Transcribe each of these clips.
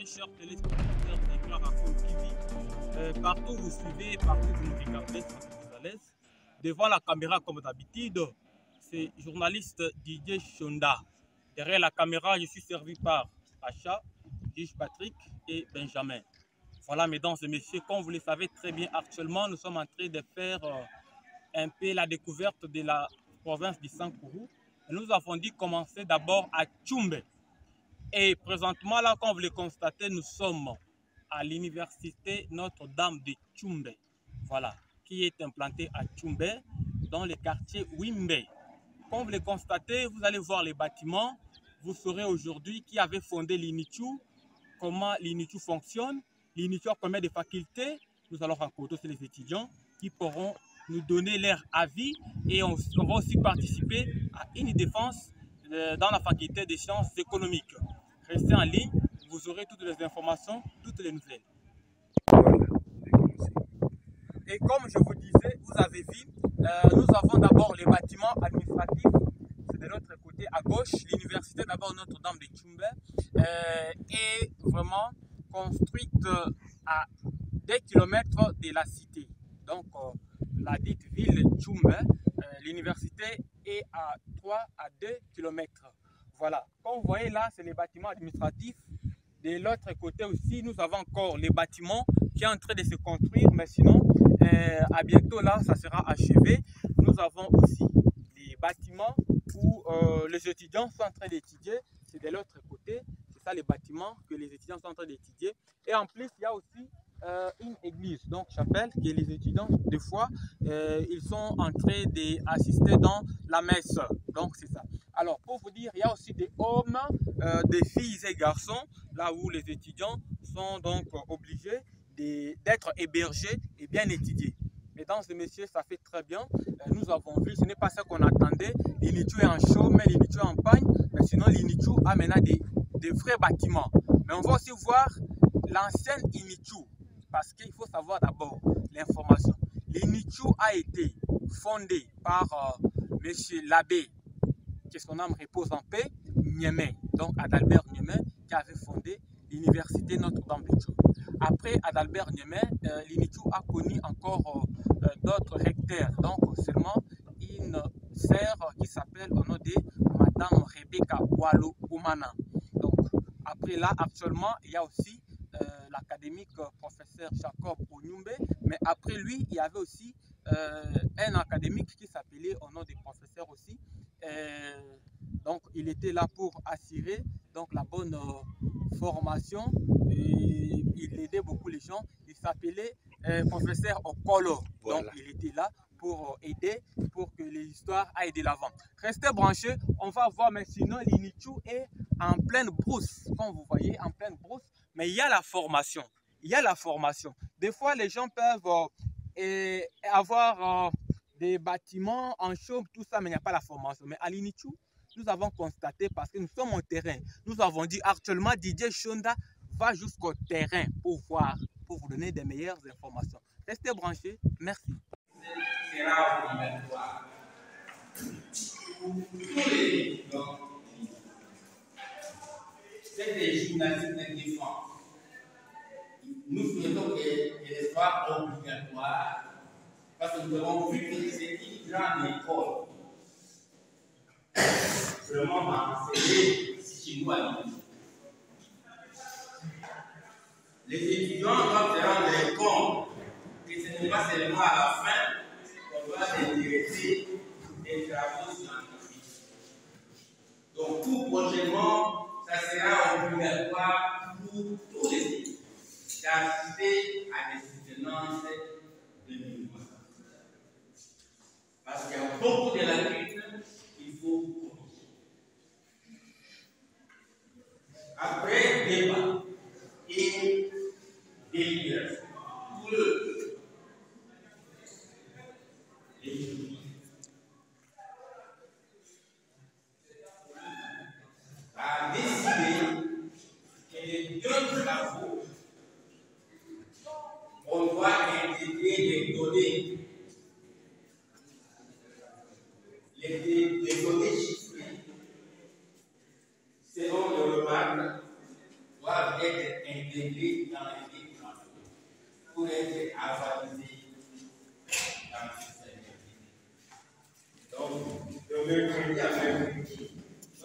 chers téléspectateurs d'Éclair Afro TV. Partout vous suivez, partout vous nous regardez, ça vous à l'aise. Devant la caméra, comme d'habitude, c'est journaliste Didier Chonda. Derrière la caméra, je suis servi par Acha, Juge Patrick et Benjamin. Voilà, mesdames et messieurs, comme vous le savez très bien, actuellement, nous sommes en train de faire un peu la découverte de la province du Sankourou. Nous avons dit commencer d'abord à Tchoumbe. Et présentement, là, comme vous le constatez, nous sommes à l'université Notre-Dame de Tchoumbe. Voilà, qui est implantée à Tchoumbe, dans le quartier Wimbe. Comme vous le constatez, vous allez voir les bâtiments. Vous saurez aujourd'hui qui avait fondé l'INITU, comment l'INITU fonctionne, l'INITU a combien de facultés. Nous allons rencontrer aussi les étudiants qui pourront nous donner leur avis et on va aussi participer à une défense dans la faculté des sciences économiques. Restez en ligne, vous aurez toutes les informations, toutes les nouvelles. Et comme je vous disais, vous avez vu, nous avons d'abord les bâtiments administratifs. C'est de l'autre côté à gauche, l'université d'abord Notre-Dame de Tchoumbe est vraiment construite à 2 km de la cité. Donc la dite ville Tchoumbe, l'université est à 3 à 2 km. Voilà, comme vous voyez là, c'est les bâtiments administratifs. De l'autre côté aussi, nous avons encore les bâtiments qui sont en train de se construire, mais sinon, à bientôt là, ça sera achevé. Nous avons aussi les bâtiments où les étudiants sont en train d'étudier, c'est de l'autre côté, c'est ça les bâtiments que les étudiants sont en train d'étudier. Et en plus, il y a aussi une église, donc chapelle, que les étudiants, des fois, ils sont en train d'assister dans la messe. Donc c'est ça. Alors pour vous dire, il y a aussi des hommes, des filles et garçons, là où les étudiants sont donc obligés d'être hébergés et bien étudiés. Mesdames et messieurs, ça fait très bien. Nous avons vu, ce n'est pas ce qu'on attendait. L'INITU est en chaud, mais l'INITU est en pagne. Mais sinon, l'INITU a maintenant des vrais bâtiments. Mais on va aussi voir l'ancienne INITU. Parce qu'il faut savoir d'abord l'information. L'INITU a été fondée par M. l'abbé, que son âme repose en paix, Niémé, donc Adalbert Niémé, qui avait fondé l'université Notre-Dame de Tchoumbe. Après Adalbert Niémé, l'INITU a connu encore d'autres recteurs, donc seulement une sœur qui s'appelle au nom de Madame Rebecca Walo Oumana. Donc après là, actuellement, il y a aussi l'académique professeur Jacob Onyumbe, mais après lui, il y avait aussi un académique qui s'appelait au nom des professeurs aussi. Donc il était là pour assurer donc la bonne formation et il aidait beaucoup les gens. Il s'appelait professeur Okolo. Voilà. Donc il était là pour aider, pour que les histoires aillent de l'avant. Restez branchés, on va voir, mais sinon l'INITU est en pleine brousse, comme vous voyez, en pleine brousse, mais il y a la formation. Il y a la formation. Des fois, les gens peuvent avoir des bâtiments en chaume, tout ça, mais il n'y a pas la formation. Mais à l'INITU, nous avons constaté, parce que nous sommes au terrain, nous avons dit actuellement Didier Chonda va jusqu'au terrain pour voir, pour vous donner des meilleures informations. Restez branchés, merci. Sera obligatoire. Tous les c'est des gymnastiques de défense. Nous souhaitons qu'elles soient obligatoires parce que nous avons vu que c'est une grande école. Vraiment, enseigner chez nous à l'île. Les étudiants doivent se rendre compte que ce n'est pas seulement à la fin qu'on doit s'intéresser des travaux scientifiques. Donc, tout prochainement, ça sera obligatoire pour tous les étudiants d'assister à des soutenances de niveau. Parce qu'il y a beaucoup de lacunes qu'il faut corriger. Après débat et délibération, pour les étudiants a décidé que les deux travaux, on doit intégrer les données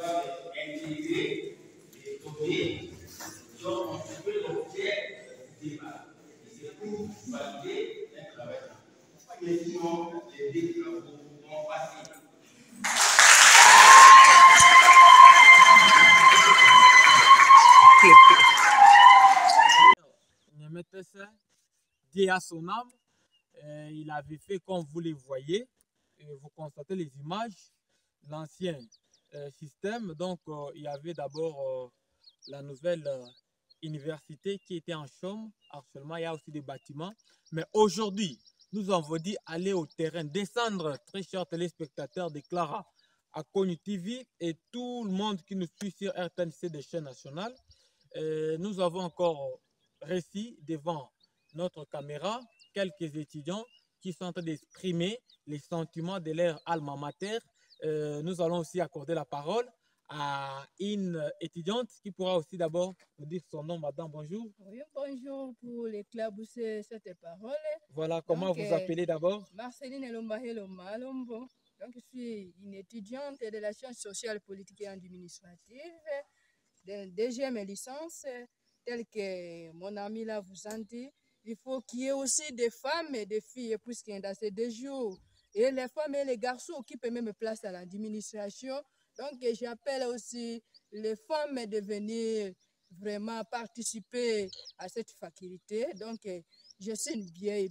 doivent être intégrés et donnés qui ont constitué l'objet du débat. Et c'est pour valider un travail. Mais sinon, les deux travaux vont passer. Niemetese, Dieu à son âme, il avait fait comme vous les voyez, et vous constatez les images, l'ancien système. Donc, il y avait d'abord la nouvelle université qui était en chôme. Actuellement, il y a aussi des bâtiments. Mais aujourd'hui, nous avons dit aller au terrain, descendre, très chers téléspectateurs de Clara à Kony TV et tout le monde qui nous suit sur RTNC des chaînes nationales. Nous avons encore récit devant notre caméra quelques étudiants qui sont en train d'exprimer les sentiments de leur alma mater. Nous allons aussi accorder la parole à une étudiante qui pourra aussi d'abord nous dire son nom. Madame, bonjour. Oui, bonjour pour l'éclabousser cette parole. Voilà, comment Donc, vous appelez d'abord? Marceline Elombahe Malombo. Donc, je suis une étudiante de la science sociale, politique et administrative, de deuxième licence, telle que mon ami là vous en dit. Il faut qu'il y ait aussi des femmes et des filles, puisque dans ces 2 jours, et les femmes et les garçons occupent même place à l'administration. Donc, j'appelle aussi les femmes de venir vraiment participer à cette faculté. Donc, je suis bien,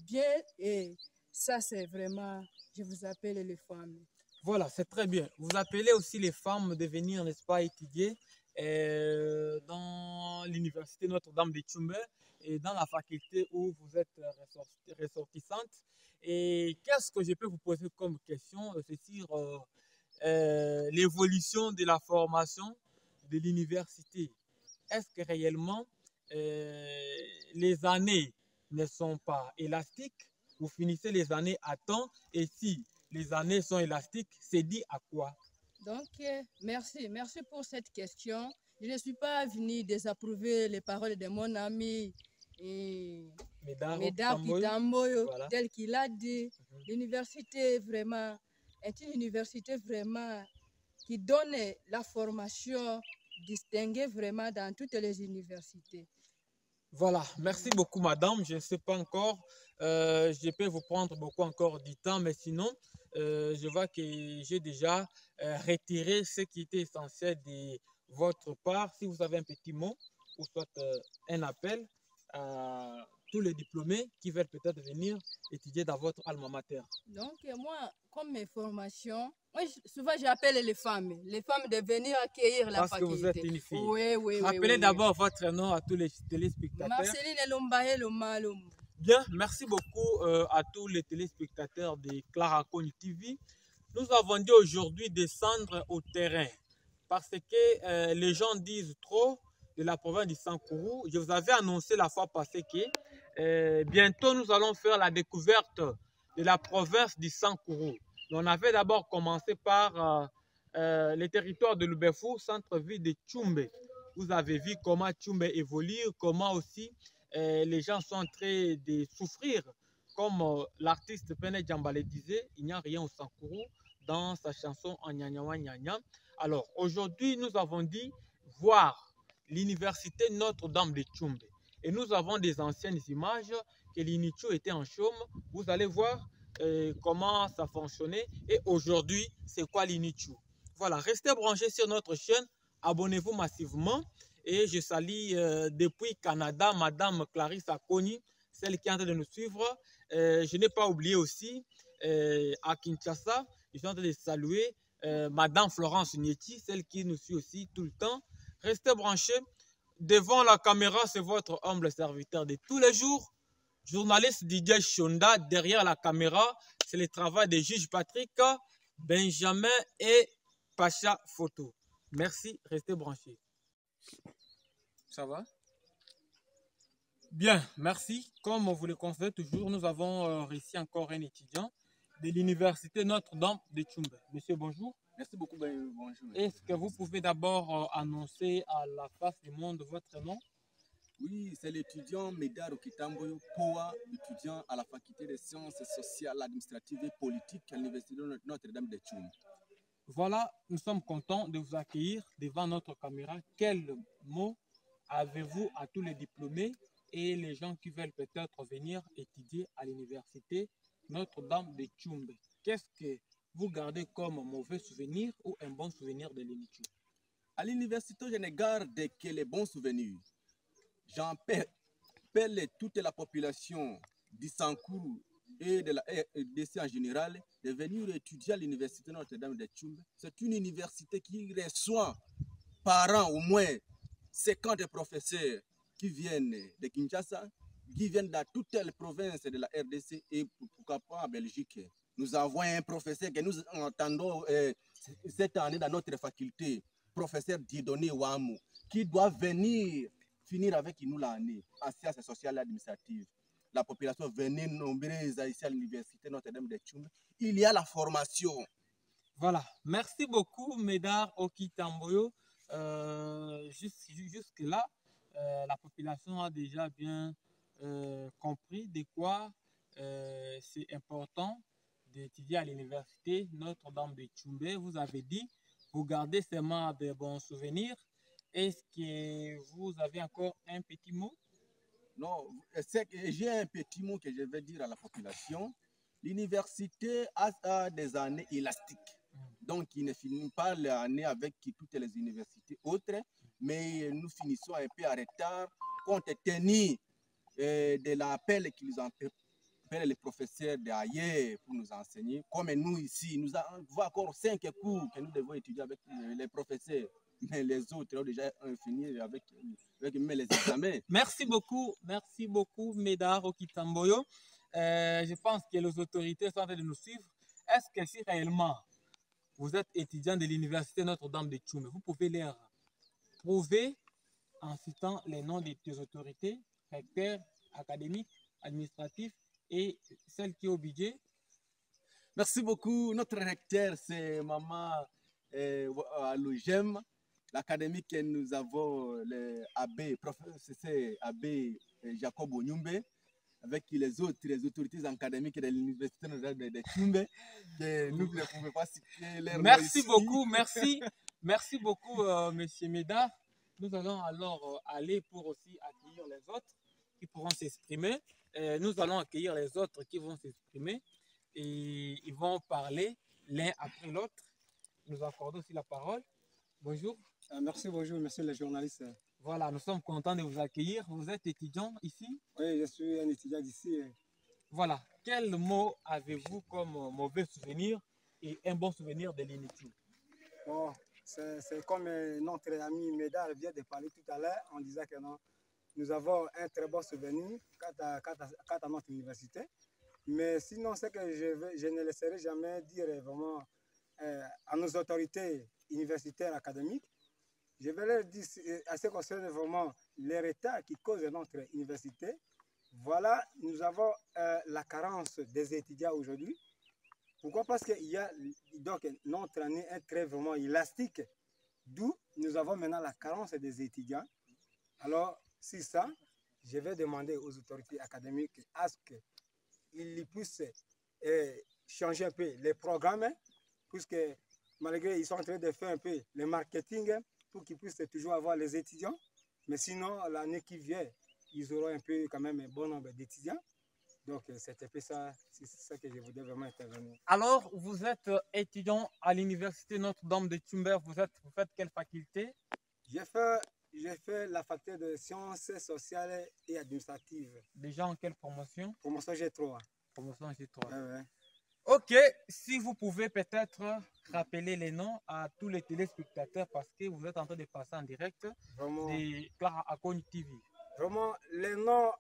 et ça, c'est vraiment, je vous appelle les femmes. Voilà, c'est très bien. Vous appelez aussi les femmes de venir, n'est-ce pas, étudier dans l'université Notre-Dame de Tchoumbé et dans la faculté où vous êtes ressortissante. Et qu'est-ce que je peux vous poser comme question? C'est sur l'évolution de la formation de l'université. Est-ce que réellement les années ne sont pas élastiques? Vous finissez les années à temps et si les années sont élastiques, c'est dit à quoi? Donc, merci pour cette question. Je ne suis pas venue désapprouver les paroles de mon ami Médard Kitamboyo, voilà. Tel qu'il a dit. L'université vraiment est une université vraiment qui donne la formation distinguée vraiment dans toutes les universités. Voilà, merci beaucoup madame. Je ne sais pas encore, je peux vous prendre beaucoup encore du temps, mais sinon, je vois que j'ai déjà retiré ce qui était essentiel de votre part. Si vous avez un petit mot ou soit un appel à tous les diplômés qui veulent peut-être venir étudier dans votre alma mater. Donc moi, comme mes formations, souvent j'appelle les femmes de venir accueillir la faculté. Parce que vous êtes une fille. Oui. Rappelez d'abord votre nom à tous les téléspectateurs. Marceline Elombahe Malombo. Bien, merci beaucoup à tous les téléspectateurs de Clara Kony TV. Nous avons dit aujourd'hui descendre au terrain parce que les gens disent trop de la province du Sankourou. Je vous avais annoncé la fois passée que bientôt nous allons faire la découverte de la province du Sankourou. On avait d'abord commencé par les territoires de Lubefou, centre-ville de Tchoumbé. Vous avez vu comment Tchoumbé évolue, comment aussi les gens sont en train de souffrir. Comme l'artiste Pene Djambale disait, il n'y a rien au Sankourou dans sa chanson Anyanyawa Nyanya. Alors aujourd'hui, nous avons dit voir l'université Notre-Dame de Tchoumbé. Et nous avons des anciennes images que l'INITCHO était en chôme. Vous allez voir comment ça fonctionnait. Et aujourd'hui, c'est quoi l'INITCHO? Voilà, restez branchés sur notre chaîne. Abonnez-vous massivement. Et je salue depuis Canada, Madame Clarisse Kony, celle qui est en train de nous suivre. Je n'ai pas oublié aussi à Kinshasa, je suis en train de saluer Madame Florence Nieti, celle qui nous suit aussi tout le temps. Restez branchés. Devant la caméra, c'est votre humble serviteur de tous les jours. Journaliste Didier Shonda, derrière la caméra, c'est le travail des juges Patrick, Benjamin et Pacha Photo. Merci, restez branchés. Ça va? Bien, merci. Comme vous le constatez toujours, nous avons réussi encore un étudiant de l'université Notre-Dame de Tchoumbé. Monsieur, bonjour. Merci beaucoup, bonjour. Est-ce que vous pouvez d'abord annoncer à la face du monde votre nom? Oui, c'est l'étudiant Médard Kitamboyo Poa, étudiant à la faculté des sciences sociales, administratives et politiques à l'université de Notre-Dame de Tchoumbé. Voilà, nous sommes contents de vous accueillir devant notre caméra. Quel mot avez-vous à tous les diplômés et les gens qui veulent peut-être venir étudier à l'université Notre-Dame de Tchumbe? Qu'est-ce que vous gardez comme mauvais souvenir ou un bon souvenir de l'UNITU? À l'université, je ne garde que les bons souvenirs. J'appelle toute la population d'Issancourt et de la RDC en général de venir étudier à l'université Notre-Dame de Tchumbe. C'est une université qui reçoit par an au moins 50 professeurs qui viennent de Kinshasa, qui viennent dans toutes les provinces de la RDC et pourquoi pas en Belgique. Nous avons un professeur que nous entendons cette année dans notre faculté, professeur Dieudonné Ouamou, qui doit venir finir avec nous l'année en sciences sociales et administratives. La population venait nombreuse ici à l'université Notre-Dame de Tchumbe. Il y a la formation. Voilà, merci beaucoup, Médard Okitamboyo. Jusque-là, la population a déjà bien compris de quoi c'est important d'étudier à l'université Notre-Dame de Tchumbe. Vous avez dit, vous gardez seulement de bons souvenirs. Est-ce que vous avez encore un petit mot? Non, j'ai un petit mot que je vais dire à la population. L'université a des années élastiques. Donc, il ne finit pas l'année avec toutes les universités autres, mais nous finissons un peu en retard compte tenu de l'appel qu'ils appellent les professeurs d'ailleurs pour nous enseigner. Comme nous ici, nous avons encore 5 cours que nous devons étudier avec les professeurs. Mais les autres ont déjà fini avec les examens. Merci beaucoup, Médard Okitamboyo. Je pense que les autorités sont en train de nous suivre. Est-ce que si réellement vous êtes étudiant de l'université Notre-Dame de Tchumbe, vous pouvez leur prouver en citant les noms des autorités, recteurs, académiques, administratifs et celles qui ont budget? Merci beaucoup. Notre recteur, c'est Maman Alogem. L'académique que nous avons, l'abbé, professeur abbé Jacob Onyumbe, avec les autorités académiques de l'université de Tchumbe, que nous ne pouvons pas citer leur nom ici. Merci beaucoup, Monsieur Médard. Nous allons alors aller pour aussi accueillir les autres qui pourront s'exprimer. Nous allons accueillir les autres qui vont s'exprimer et ils vont parler l'un après l'autre. Nous accordons aussi la parole. Bonjour. Merci, bonjour, monsieur le journaliste. Voilà, nous sommes contents de vous accueillir. Vous êtes étudiant ici? Oui, je suis un étudiant d'ici. Voilà, quel mot avez-vous comme mauvais souvenir et un bon souvenir de l'UNITU? Bon, c'est comme notre ami Médard vient de parler tout à l'heure en disant que non, nous avons un très bon souvenir quant à notre université. Mais sinon, ce que je ne laisserai jamais dire vraiment à nos autorités universitaires académiques, je vais leur dire à ce qui concerne vraiment les retards qui causent notre université. Voilà, nous avons la carence des étudiants aujourd'hui. Pourquoi? Parce qu'il y a donc notre année est très vraiment élastique, d'où nous avons maintenant la carence des étudiants. Alors, si ça, je vais demander aux autorités académiques à ce qu'ils puissent changer un peu les programmes, puisque malgré ils sont en train de faire un peu le marketing pour qu'ils puissent toujours avoir les étudiants. Mais sinon, l'année qui vient, ils auront un peu quand même un bon nombre d'étudiants. Donc, c'est un peu ça, c'est ça que je voudrais vraiment intervenir. Alors, vous êtes étudiant à l'université Notre-Dame de Tchumbe, vous faites quelle faculté? J'ai fait la faculté de sciences sociales et administratives. Déjà en quelle promotion? Promotion G3. Promotion G3. Ouais. Ok, si vous pouvez peut-être rappeler les noms à tous les téléspectateurs parce que vous êtes en train de passer en direct de Clara Akoni TV. Vraiment, les noms,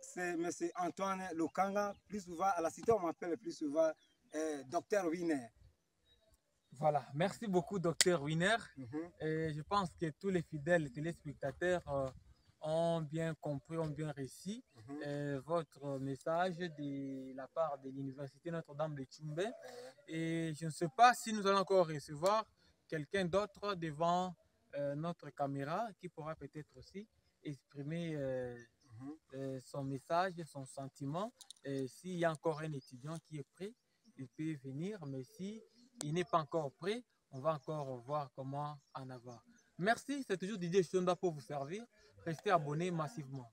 c'est M. Antoine Lokanga. Plus souvent, à la cité, on m'appelle plus souvent Dr Wiener. Voilà, merci beaucoup, Dr Wiener. Je pense que tous les fidèles téléspectateurs ont bien compris, ont bien réussi votre message de la part de l'université Notre-Dame de Tchumbe. Et je ne sais pas si nous allons encore recevoir quelqu'un d'autre devant notre caméra qui pourra peut-être aussi exprimer son message, son sentiment. S'il y a encore un étudiant qui est prêt, il peut venir, mais si il n'est pas encore prêt, on va encore voir comment en avoir. Merci, c'est toujours Didier Chonda pour vous servir. Restez abonnés massivement.